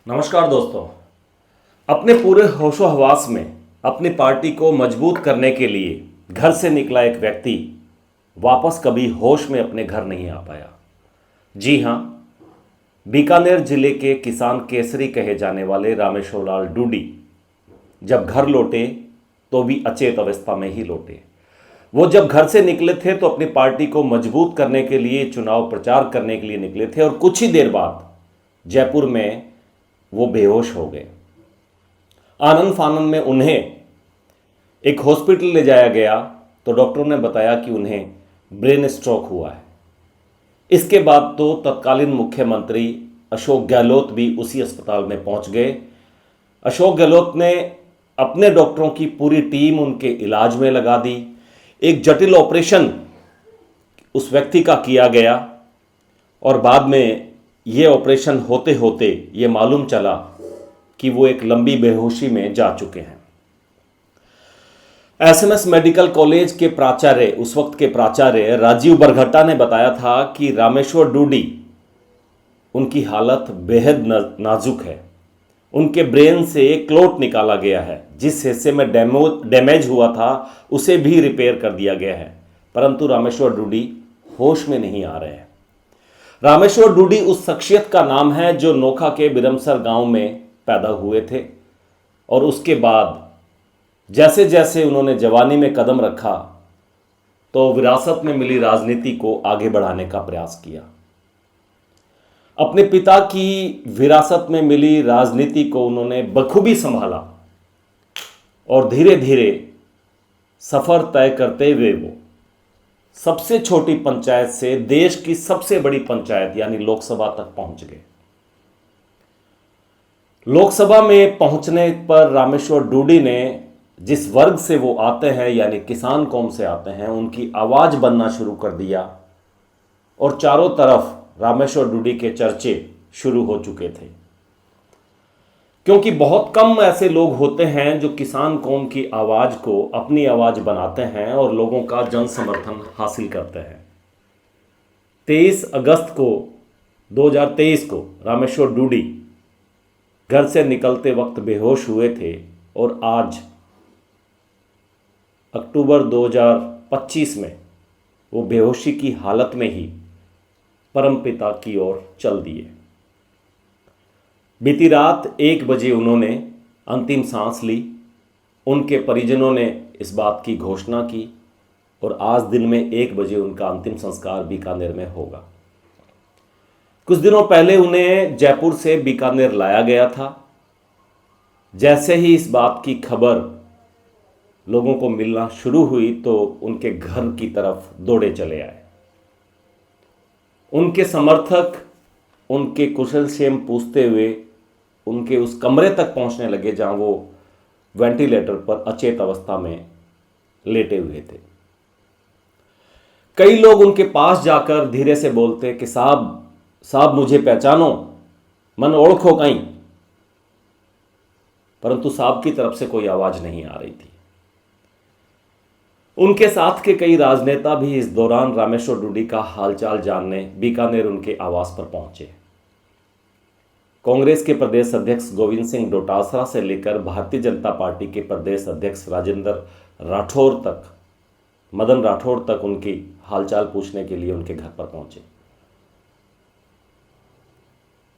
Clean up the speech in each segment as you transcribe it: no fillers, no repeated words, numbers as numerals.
नमस्कार दोस्तों। अपने पूरे होशो हवास में अपनी पार्टी को मजबूत करने के लिए घर से निकला एक व्यक्ति वापस कभी होश में अपने घर नहीं आ पाया। जी हाँ, बीकानेर जिले के किसान केसरी कहे जाने वाले रामेश्वर लाल डूडी जब घर लौटे तो भी अचेत अवस्था में ही लौटे। वो जब घर से निकले थे तो अपनी पार्टी को मजबूत करने के लिए चुनाव प्रचार करने के लिए निकले थे और कुछ ही देर बाद जयपुर में वो बेहोश हो गए। आनंद फानन में उन्हें एक हॉस्पिटल ले जाया गया तो डॉक्टरों ने बताया कि उन्हें ब्रेन स्ट्रोक हुआ है। इसके बाद तो तत्कालीन मुख्यमंत्री अशोक गहलोत भी उसी अस्पताल में पहुंच गए। अशोक गहलोत ने अपने डॉक्टरों की पूरी टीम उनके इलाज में लगा दी। एक जटिल ऑपरेशन उस व्यक्ति का किया गया और बाद में ये ऑपरेशन होते होते ये मालूम चला कि वो एक लंबी बेहोशी में जा चुके हैं। एसएमएस मेडिकल कॉलेज के प्राचार्य, उस वक्त के प्राचार्य राजीव बरघट्टा ने बताया था कि रामेश्वर डूडी उनकी हालत बेहद नाजुक है। उनके ब्रेन से क्लोट निकाला गया है। जिस हिस्से में डैमेज हुआ था उसे भी रिपेयर कर दिया गया है, परंतु रामेश्वर डूडी होश में नहीं आ रहे हैं। रामेश्वर डूडी उस शख्सियत का नाम है जो नोखा के बिरमसर गांव में पैदा हुए थे और उसके बाद जैसे जैसे उन्होंने जवानी में कदम रखा तो विरासत में मिली राजनीति को आगे बढ़ाने का प्रयास किया। अपने पिता की विरासत में मिली राजनीति को उन्होंने बखूबी संभाला और धीरे धीरे सफर तय करते हुए वो सबसे छोटी पंचायत से देश की सबसे बड़ी पंचायत यानी लोकसभा तक पहुंच गए। लोकसभा में पहुंचने पर रामेश्वर डूडी ने जिस वर्ग से वो आते हैं यानी किसान कौम से आते हैं, उनकी आवाज बनना शुरू कर दिया और चारों तरफ रामेश्वर डूडी के चर्चे शुरू हो चुके थे। क्योंकि बहुत कम ऐसे लोग होते हैं जो किसान कौम की आवाज को अपनी आवाज बनाते हैं और लोगों का जन समर्थन हासिल करते हैं। 23 अगस्त को 2023 को रामेश्वर डूडी घर से निकलते वक्त बेहोश हुए थे और आज अक्टूबर 2025 में वो बेहोशी की हालत में ही परमपिता की ओर चल दिए। बीती रात 1 बजे उन्होंने अंतिम सांस ली। उनके परिजनों ने इस बात की घोषणा की और आज दिन में 1 बजे उनका अंतिम संस्कार बीकानेर में होगा। कुछ दिनों पहले उन्हें जयपुर से बीकानेर लाया गया था। जैसे ही इस बात की खबर लोगों को मिलना शुरू हुई तो उनके घर की तरफ दौड़े चले आए। उनके समर्थक उनके कुशलक्षेम पूछते हुए उनके उस कमरे तक पहुंचने लगे जहां वो वेंटिलेटर पर अचेत अवस्था में लेटे हुए थे। कई लोग उनके पास जाकर धीरे से बोलते कि साहब मुझे पहचानो, मन ओळखो कहीं, परंतु साहब की तरफ से कोई आवाज नहीं आ रही थी। उनके साथ के कई राजनेता भी इस दौरान रामेश्वर डूडी का हालचाल जानने बीकानेर उनके आवास पर पहुंचे। कांग्रेस के प्रदेश अध्यक्ष गोविंद सिंह डोटासरा से लेकर भारतीय जनता पार्टी के प्रदेश अध्यक्ष राजेंद्र राठौर तक, मदन राठौर तक उनकी हालचाल पूछने के लिए उनके घर पर पहुंचे।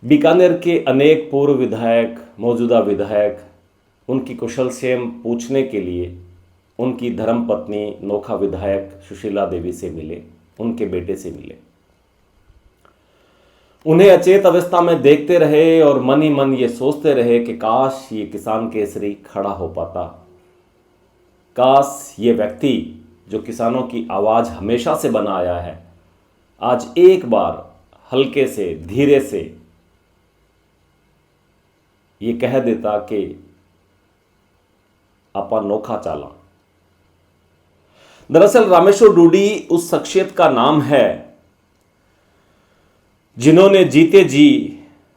बीकानेर के अनेक पूर्व विधायक, मौजूदा विधायक उनकी कुशलक्षेम पूछने के लिए उनकी धर्मपत्नी नोखा विधायक सुशीला देवी से मिले, उनके बेटे से मिले। उन्हें अचेत अवस्था में देखते रहे और मन ही मन ये सोचते रहे कि काश ये किसान केसरी खड़ा हो पाता, काश ये व्यक्ति जो किसानों की आवाज़ हमेशा से बना आया है आज एक बार हल्के से धीरे से ये कह देता कि आपा नोखा चाला। दरअसल रामेश्वर डूडी उस शख्सियत का नाम है जिन्होंने जीते जी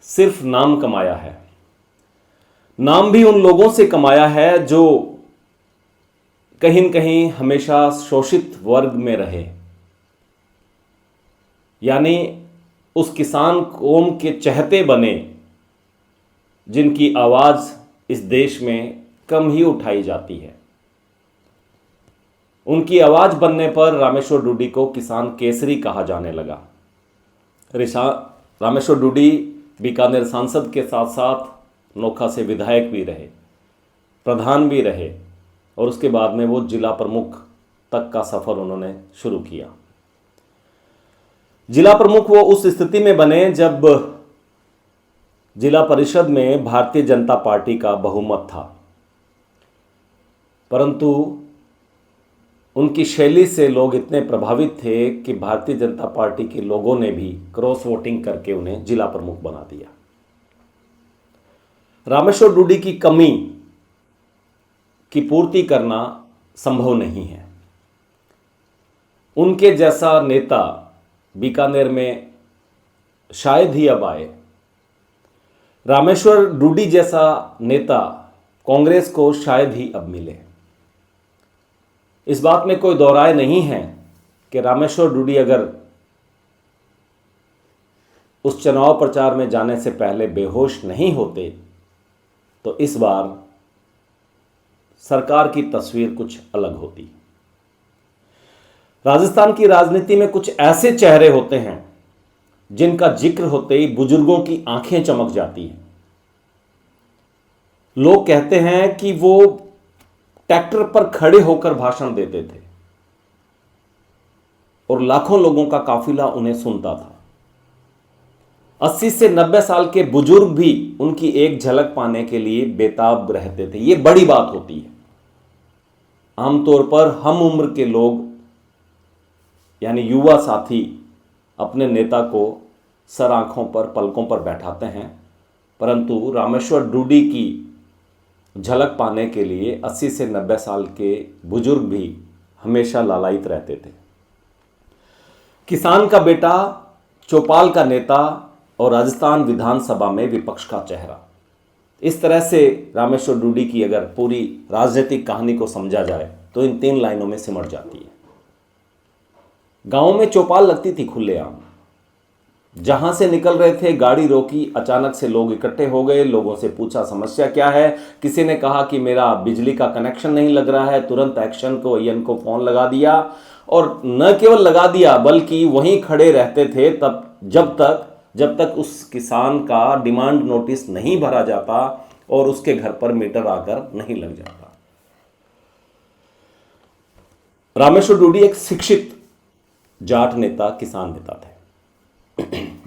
सिर्फ नाम कमाया है। नाम भी उन लोगों से कमाया है जो कहीं न कहीं हमेशा शोषित वर्ग में रहे, यानी उस किसान कौम के चहेते बने जिनकी आवाज़ इस देश में कम ही उठाई जाती है। उनकी आवाज़ बनने पर रामेश्वर डूडी को किसान केसरी कहा जाने लगा। रामेश्वर डूडी बीकानेर सांसद के साथ साथ नोखा से विधायक भी रहे, प्रधान भी रहे और उसके बाद में वो जिला प्रमुख तक का सफ़र उन्होंने शुरू किया। जिला प्रमुख वो उस स्थिति में बने जब जिला परिषद में भारतीय जनता पार्टी का बहुमत था, परंतु उनकी शैली से लोग इतने प्रभावित थे कि भारतीय जनता पार्टी के लोगों ने भी क्रॉस वोटिंग करके उन्हें जिला प्रमुख बना दिया। रामेश्वर डूडी की कमी की पूर्ति करना संभव नहीं है। उनके जैसा नेता बीकानेर में शायद ही अब आए। रामेश्वर डूडी जैसा नेता कांग्रेस को शायद ही अब मिले। इस बात में कोई दो राय नहीं है कि रामेश्वर डूडी अगर उस चुनाव प्रचार में जाने से पहले बेहोश नहीं होते तो इस बार सरकार की तस्वीर कुछ अलग होती। राजस्थान की राजनीति में कुछ ऐसे चेहरे होते हैं जिनका जिक्र होते ही बुजुर्गों की आंखें चमक जाती हैं। लोग कहते हैं कि वो ट्रैक्टर पर खड़े होकर भाषण देते थे और लाखों लोगों का काफिला उन्हें सुनता था। 80 से 90 साल के बुजुर्ग भी उनकी एक झलक पाने के लिए बेताब रहते थे। ये बड़ी बात होती है। आमतौर पर हम उम्र के लोग यानी युवा साथी अपने नेता को सर आंखों पर पलकों पर बैठाते हैं, परंतु रामेश्वर डूडी की झलक पाने के लिए 80 से 90 साल के बुजुर्ग भी हमेशा लालायित रहते थे। किसान का बेटा, चौपाल का नेता और राजस्थान विधानसभा में विपक्ष का चेहरा, इस तरह से रामेश्वर डूडी की अगर पूरी राजनीतिक कहानी को समझा जाए तो इन 3 लाइनों में सिमट जाती है। गांव में चौपाल लगती थी खुलेआम। जहां से निकल रहे थे गाड़ी रोकी, अचानक से लोग इकट्ठे हो गए। लोगों से पूछा समस्या क्या है। किसी ने कहा कि मेरा बिजली का कनेक्शन नहीं लग रहा है। तुरंत एक्शन को अय्यन को फोन लगा दिया और न केवल लगा दिया बल्कि वहीं खड़े रहते थे तब जब तक उस किसान का डिमांड नोटिस नहीं भरा जाता और उसके घर पर मीटर आकर नहीं लग जाता। रामेश्वर डूडी एक शिक्षित जाट नेता, किसान नेता थे।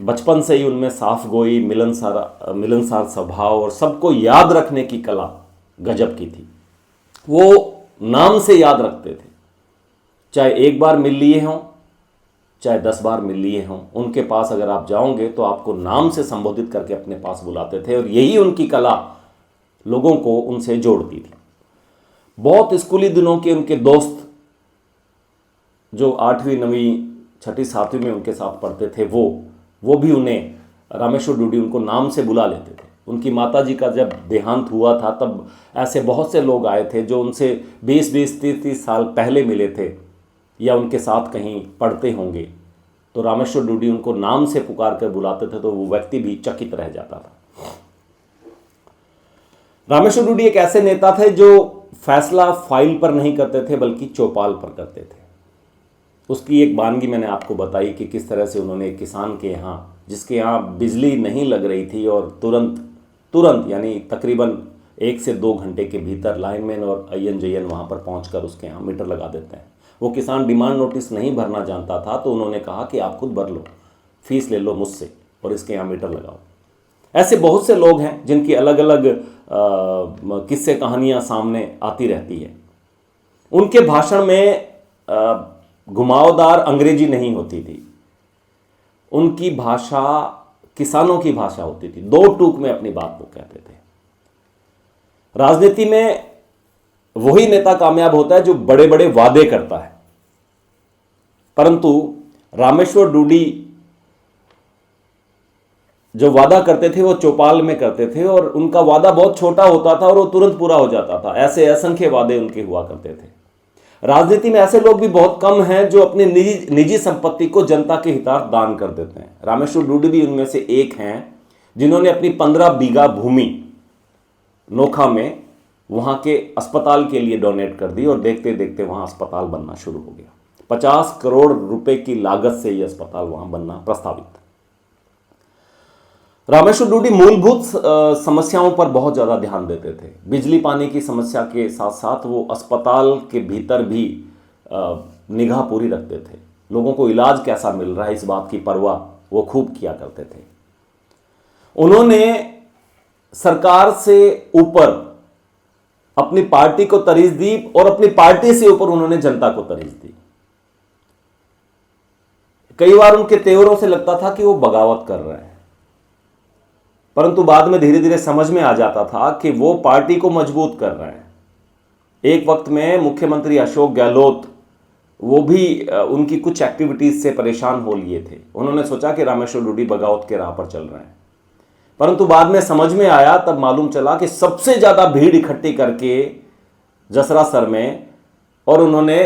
बचपन से ही उनमें साफ गोई, मिलनसार स्वभाव और सबको याद रखने की कला गजब की थी। वो नाम से याद रखते थे, चाहे एक बार मिल लिए हों चाहे 10 बार मिल लिए हों। उनके पास अगर आप जाओगे तो आपको नाम से संबोधित करके अपने पास बुलाते थे और यही उनकी कला लोगों को उनसे जोड़ती थी। बहुत स्कूली दिनों के उनके दोस्त जो 8वीं 9वीं 6ठी 7वीं में उनके साथ पढ़ते थे वो भी उन्हें रामेश्वर डूडी उनको नाम से बुला लेते थे। उनकी माताजी का जब देहांत हुआ था तब ऐसे बहुत से लोग आए थे जो उनसे 20-20 30-30 साल पहले मिले थे या उनके साथ कहीं पढ़ते होंगे, तो रामेश्वर डूडी उनको नाम से पुकार कर बुलाते थे तो वो व्यक्ति भी चकित रह जाता था। रामेश्वर डूडी एक ऐसे नेता थे जो फैसला फाइल पर नहीं करते थे बल्कि चौपाल पर करते थे। उसकी एक वानगी मैंने आपको बताई कि किस तरह से उन्होंने एक किसान के यहाँ, जिसके यहाँ बिजली नहीं लग रही थी और तुरंत यानी तकरीबन 1 से 2 घंटे के भीतर लाइनमैन और अय्यन जय्यन वहाँ पर पहुँचकर उसके यहाँ मीटर लगा देते हैं। वो किसान डिमांड नोटिस नहीं भरना जानता था तो उन्होंने कहा कि आप खुद भर लो, फीस ले लो मुझसे और इसके यहाँ मीटर लगाओ। ऐसे बहुत से लोग हैं जिनकी अलग अलग किस्से कहानियाँ सामने आती रहती है। उनके भाषण में घुमावदार अंग्रेजी नहीं होती थी। उनकी भाषा किसानों की भाषा होती थी। 2 टूक में अपनी बात वो कहते थे। राजनीति में वही नेता कामयाब होता है जो बड़े बड़े वादे करता है, परंतु रामेश्वर डूडी जो वादा करते थे वो चौपाल में करते थे और उनका वादा बहुत छोटा होता था और वो तुरंत पूरा हो जाता था। ऐसे असंख्य वादे उनके हुआ करते थे। राजनीति में ऐसे लोग भी बहुत कम हैं जो अपनी निजी संपत्ति को जनता के हितार्थ दान कर देते हैं। रामेश्वर डूडी भी उनमें से एक हैं जिन्होंने अपनी 15 बीघा भूमि नोखा में वहाँ के अस्पताल के लिए डोनेट कर दी और देखते देखते वहाँ अस्पताल बनना शुरू हो गया। 50 करोड़ रुपए की लागत से ये अस्पताल वहाँ बनना प्रस्तावित था। रामेश्वर डूडी मूलभूत समस्याओं पर बहुत ज़्यादा ध्यान देते थे। बिजली पानी की समस्या के साथ साथ वो अस्पताल के भीतर भी निगाह पूरी रखते थे। लोगों को इलाज कैसा मिल रहा है इस बात की परवाह वो खूब किया करते थे। उन्होंने सरकार से ऊपर अपनी पार्टी को तरजीह दी और अपनी पार्टी से ऊपर उन्होंने जनता को तरजीह दी। कई बार उनके तेवरों से लगता था कि वो बगावत कर रहे हैं, परंतु बाद में धीरे धीरे समझ में आ जाता था कि वो पार्टी को मजबूत कर रहे हैं। एक वक्त में मुख्यमंत्री अशोक गहलोत वो भी उनकी कुछ एक्टिविटीज से परेशान हो लिए थे। उन्होंने सोचा कि रामेश्वर डूडी बगावत के राह पर चल रहे हैं, परंतु बाद में समझ में आया, तब मालूम चला कि सबसे ज्यादा भीड़ इकट्ठी करके जसरा सर में और उन्होंने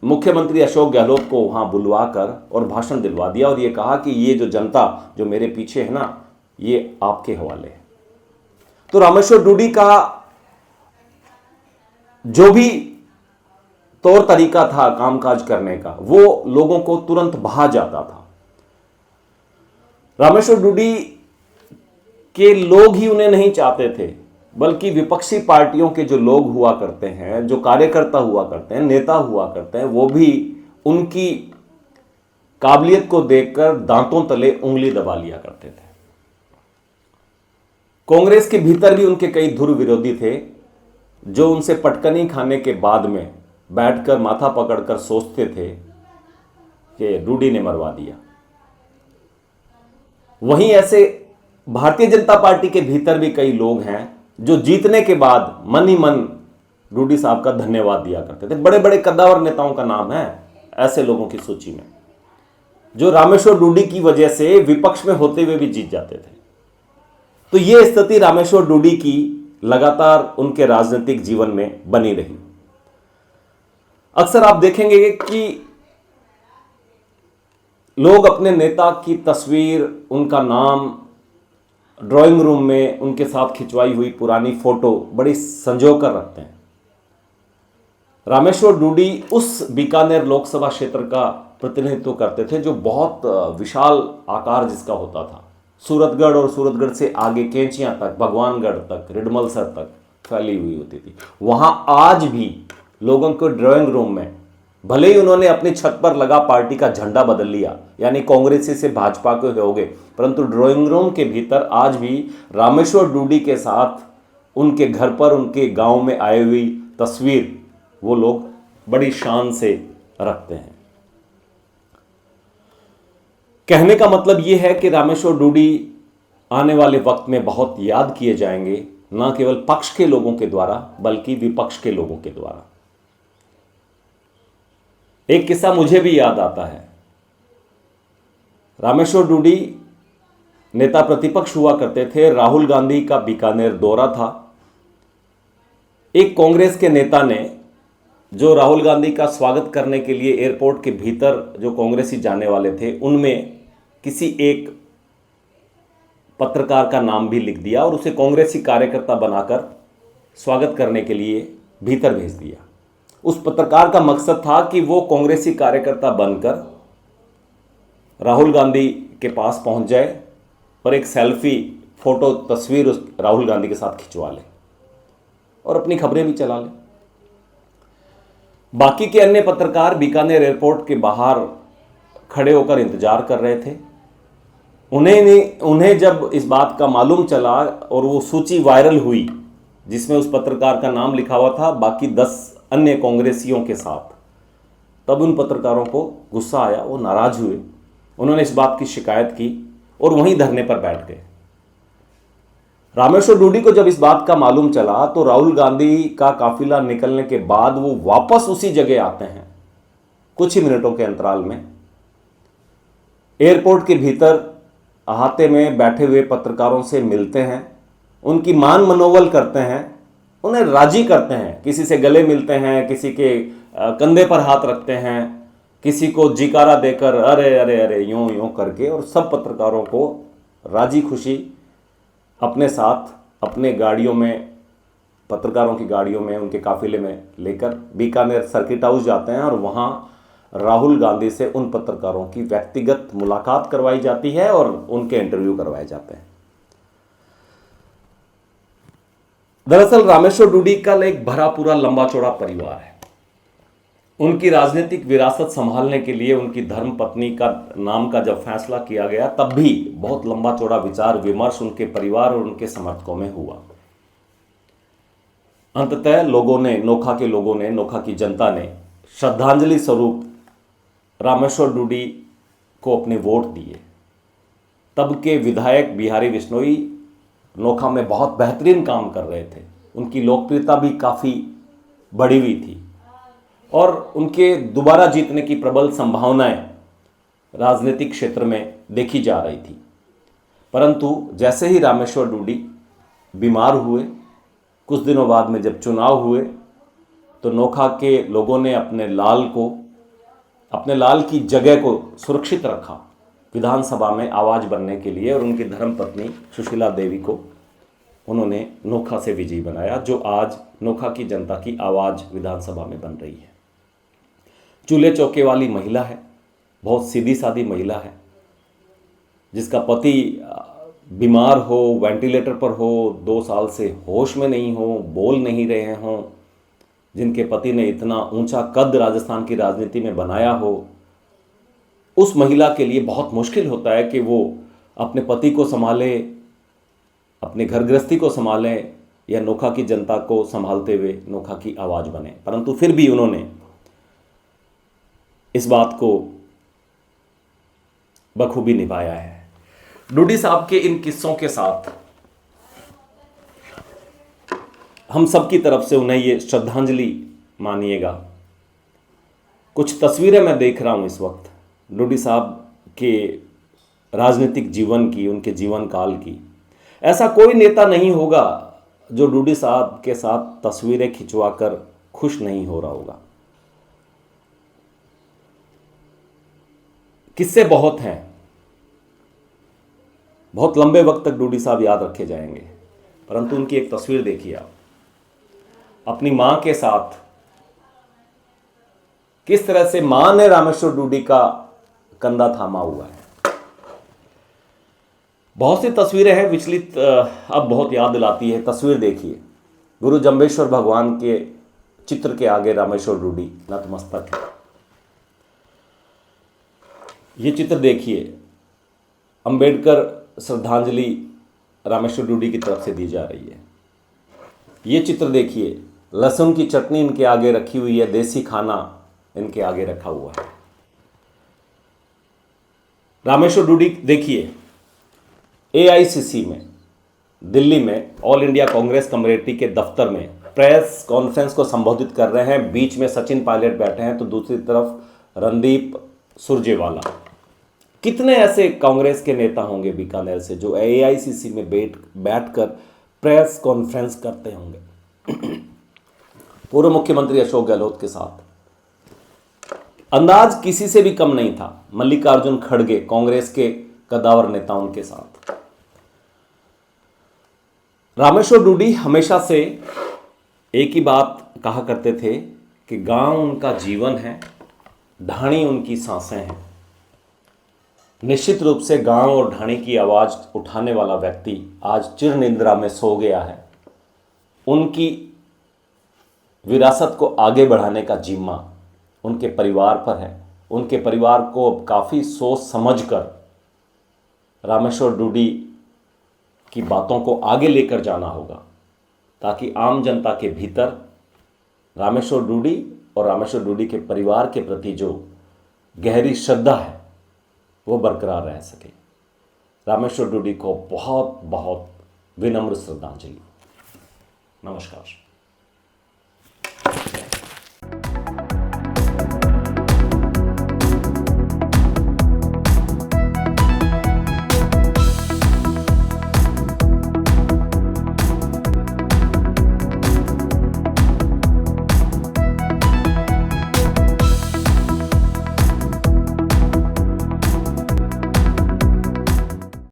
मुख्यमंत्री अशोक गहलोत को वहां बुलवाकर और भाषण दिलवा दिया और ये कहा कि ये जो जनता जो मेरे पीछे है ना, ये आपके हवाले है। तो रामेश्वर डूडी का जो भी तौर तरीका था कामकाज करने का वो लोगों को तुरंत भा जाता था। रामेश्वर डूडी के लोग ही उन्हें नहीं चाहते थे, बल्कि विपक्षी पार्टियों के जो लोग हुआ करते हैं, जो कार्यकर्ता हुआ करते हैं, नेता हुआ करते हैं, वो भी उनकी काबिलियत को देखकर दांतों तले उंगली दबा लिया करते थे। कांग्रेस के भीतर भी उनके कई धुर विरोधी थे जो उनसे पटकनी खाने के बाद में बैठकर माथा पकड़कर सोचते थे कि डूडी ने मरवा दिया। वहीं ऐसे भारतीय जनता पार्टी के भीतर भी कई लोग हैं जो जीतने के बाद मन ही मन डूडी साहब का धन्यवाद दिया करते थे। बड़े बड़े कद्दावर नेताओं का नाम है ऐसे लोगों की सूची में, जो रामेश्वर डूडी की वजह से विपक्ष में होते हुए भी जीत जाते थे। तो यह स्थिति रामेश्वर डूडी की लगातार उनके राजनीतिक जीवन में बनी रही। अक्सर आप देखेंगे कि लोग अपने नेता की तस्वीर, उनका नाम ड्राइंग रूम में उनके साथ खिंचवाई हुई पुरानी फोटो बड़ी संजो कर रखते हैं। रामेश्वर डूडी उस बीकानेर लोकसभा क्षेत्र का प्रतिनिधित्व करते थे जो बहुत विशाल आकार जिसका होता था। सूरतगढ़ और सूरतगढ़ से आगे कैंचियां तक, भगवानगढ़ तक, रिडमलसर तक फैली हुई होती थी। वहां आज भी लोगों को ड्राइंग रूम में, भले ही उन्होंने अपनी छत पर लगा पार्टी का झंडा बदल लिया, यानी कांग्रेसी से भाजपा के हो गए, परंतु ड्राइंग रूम के भीतर आज भी रामेश्वर डूडी के साथ उनके घर पर, उनके गांव में आई हुई तस्वीर वो लोग बड़ी शान से रखते हैं। कहने का मतलब यह है कि रामेश्वर डूडी आने वाले वक्त में बहुत याद किए जाएंगे, न केवल पक्ष के लोगों के द्वारा बल्कि विपक्ष के लोगों के द्वारा। एक किस्सा मुझे भी याद आता है। रामेश्वर डूडी नेता प्रतिपक्ष हुआ करते थे। राहुल गांधी का बीकानेर दौरा था। एक कांग्रेस के नेता ने, जो राहुल गांधी का स्वागत करने के लिए एयरपोर्ट के भीतर जो कांग्रेसी जाने वाले थे, उनमें किसी एक पत्रकार का नाम भी लिख दिया और उसे कांग्रेसी कार्यकर्ता बनाकर स्वागत करने के लिए भीतर भेज दिया। उस पत्रकार का मकसद था कि वो कांग्रेसी कार्यकर्ता बनकर राहुल गांधी के पास पहुंच जाए और एक सेल्फी फोटो तस्वीर उस राहुल गांधी के साथ खिंचवा ले और अपनी खबरें भी चला ले। बाकी के अन्य पत्रकार बीकानेर एयरपोर्ट के बाहर खड़े होकर इंतजार कर रहे थे। उन्हें जब इस बात का मालूम चला और वो सूची वायरल हुई जिसमें उस पत्रकार का नाम लिखा हुआ था बाकी 10 अन्य कांग्रेसियों के साथ, तब उन पत्रकारों को गुस्सा आया, वो नाराज हुए। उन्होंने इस बात की शिकायत की और वहीं धरने पर बैठ गए। रामेश्वर डूडी को जब इस बात का मालूम चला तो राहुल गांधी का काफिला निकलने के बाद वो वापस उसी जगह आते हैं। कुछ ही मिनटों के अंतराल में एयरपोर्ट के भीतर अहाते में बैठे हुए पत्रकारों से मिलते हैं, उनकी मान मनोबल करते हैं, उन्हें राजी करते हैं। किसी से गले मिलते हैं, किसी के कंधे पर हाथ रखते हैं, किसी को जिकारा देकर अरे अरे अरे यूं यूं करके, और सब पत्रकारों को राजी खुशी अपने साथ अपने गाड़ियों में पत्रकारों की गाड़ियों में, उनके काफिले में लेकर बीकानेर सर्किट हाउस जाते हैं और वहाँ राहुल गांधी से उन पत्रकारों की व्यक्तिगत मुलाकात करवाई जाती है और उनके इंटरव्यू करवाए जाते हैं। दरअसल रामेश्वर डूडी का एक भरा पूरा लंबा चौड़ा परिवार है। उनकी राजनीतिक विरासत संभालने के लिए उनकी धर्म पत्नी का नाम का जब फैसला किया गया तब भी बहुत लंबा चौड़ा विचार विमर्श उनके परिवार और उनके समर्थकों में हुआ। अंततः नोखा के लोगों ने, नोखा की जनता ने श्रद्धांजलि स्वरूप रामेश्वर डूडी को अपने वोट दिए। तब के विधायक बिहारी बिश्नोई नोखा में बहुत बेहतरीन काम कर रहे थे। उनकी लोकप्रियता भी काफ़ी बढ़ी हुई थी और उनके दोबारा जीतने की प्रबल संभावनाएं राजनीतिक क्षेत्र में देखी जा रही थी। परंतु जैसे ही रामेश्वर डूडी बीमार हुए, कुछ दिनों बाद में जब चुनाव हुए, तो नोखा के लोगों ने अपने लाल की जगह को सुरक्षित रखा विधानसभा में आवाज़ बनने के लिए, और उनकी धर्मपत्नी सुशीला देवी को उन्होंने नोखा से विजयी बनाया, जो आज नोखा की जनता की आवाज़ विधानसभा में बन रही है। चूल्हे चौके वाली महिला है, बहुत सीधी सादी महिला है, जिसका पति बीमार हो, वेंटिलेटर पर हो, 2 साल से होश में नहीं हो, बोल नहीं रहे हों, जिनके पति ने इतना ऊंचा कद राजस्थान की राजनीति में बनाया हो, उस महिला के लिए बहुत मुश्किल होता है कि वो अपने पति को संभाले, अपने घर गृहस्थी को संभाले या नोखा की जनता को संभालते हुए नोखा की आवाज़ बने। परंतु फिर भी उन्होंने इस बात को बखूबी निभाया है। डूडी साहब के इन किस्सों के साथ हम सब की तरफ से उन्हें ये श्रद्धांजलि मानिएगा। कुछ तस्वीरें मैं देख रहा हूँ इस वक्त डूडी साहब के राजनीतिक जीवन की, उनके जीवन काल की। ऐसा कोई नेता नहीं होगा जो डूडी साहब के साथ तस्वीरें खिंचवाकर खुश नहीं हो रहा होगा। किस्से बहुत हैं, बहुत लंबे वक्त तक डूडी साहब याद रखे जाएंगे। परंतु उनकी एक तस्वीर देखिए आप, अपनी मां के साथ किस तरह से मां ने रामेश्वर डूडी का कंधा थामा हुआ है। बहुत सी तस्वीरें हैं, विचलित अब बहुत याद दिलाती है। तस्वीर देखिए, गुरु जंबेश्वर भगवान के चित्र के आगे रामेश्वर डूडी नतमस्तक है। ये चित्र देखिए, अंबेडकर श्रद्धांजलि रामेश्वर डूडी की तरफ से दी जा रही है। ये चित्र देखिए, लहसुन की चटनी इनके आगे रखी हुई है, देसी खाना इनके आगे रखा हुआ है। रामेश्वर डूडी देखिए, AICC में दिल्ली में ऑल इंडिया कांग्रेस कमेटी के दफ्तर में प्रेस कॉन्फ्रेंस को संबोधित कर रहे हैं। बीच में सचिन पायलट बैठे हैं तो दूसरी तरफ रणदीप सुरजेवाला। कितने ऐसे कांग्रेस के नेता होंगे बीकानेर से जो AICC में बैठकर प्रेस कॉन्फ्रेंस करते होंगे पूर्व मुख्यमंत्री अशोक गहलोत के साथ। अंदाज किसी से भी कम नहीं था मल्लिकार्जुन खड़गे, कांग्रेस के कदावर नेता, उनके साथ। रामेश्वर डूडी हमेशा से एक ही बात कहा करते थे कि गांव उनका जीवन है, ढाणी उनकी सांसें हैं। निश्चित रूप से गांव और ढाणी की आवाज उठाने वाला व्यक्ति आज चिर निद्रा में सो गया है। उनकी विरासत को आगे बढ़ाने का जिम्मा उनके परिवार पर है। उनके परिवार को अब काफ़ी सोच समझकर रामेश्वर डूडी की बातों को आगे लेकर जाना होगा, ताकि आम जनता के भीतर रामेश्वर डूडी और रामेश्वर डूडी के परिवार के प्रति जो गहरी श्रद्धा है वो बरकरार रह सके। रामेश्वर डूडी को बहुत बहुत विनम्र श्रद्धांजलि। नमस्कार।